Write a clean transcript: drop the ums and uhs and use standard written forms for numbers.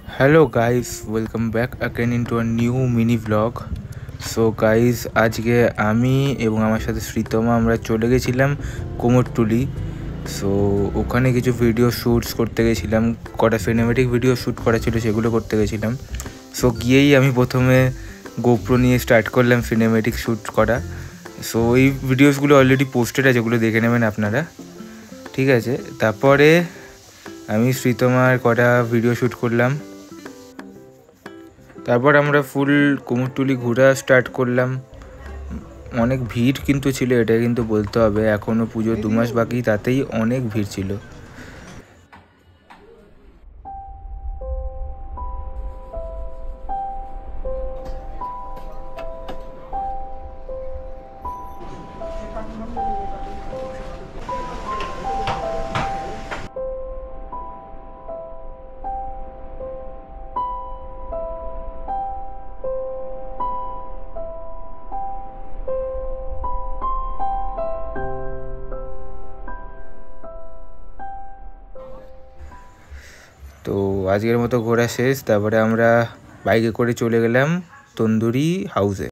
Hello guys, welcome back again into a new mini vlog. So guys, আজকে আমি এবং আমার সাথে শ্রীতমা আমরা চলে গেছিলাম কুমোরটুলি। সো ওখানে কিছু ভিডিও শ্যুটস করতে গেছিলাম, কটা সিনেমেটিক ভিডিও শ্যুট করা ছিল সেগুলো করতে গেছিলাম। সো গিয়েই আমি প্রথমে গোপ্রো নিয়ে স্টার্ট করলাম সিনেমেটিক শ্যুট করা। সো এই ভিডিওসগুলো অলরেডি পোস্টেড আছে, যেগুলো দেখে নেবেন আপনারা, ঠিক আছে। তারপরে আমি শ্রীতমার কটা ভিডিও শ্যুট করলাম। তারপর আমরা ফুল কুমোরটুলি ঘোরা স্টার্ট করলাম। অনেক ভিড় কিন্তু ছিল, এটা কিন্তু বলতে হবে, এখনও পুজোর 2 মাস বাকি, তাতেই অনেক ভিড় ছিল। তো আজকের মতো ঘোরা শেষ। তারপরে আমরা বাইকে করে চলে গেলাম তন্দুরি হাউসে।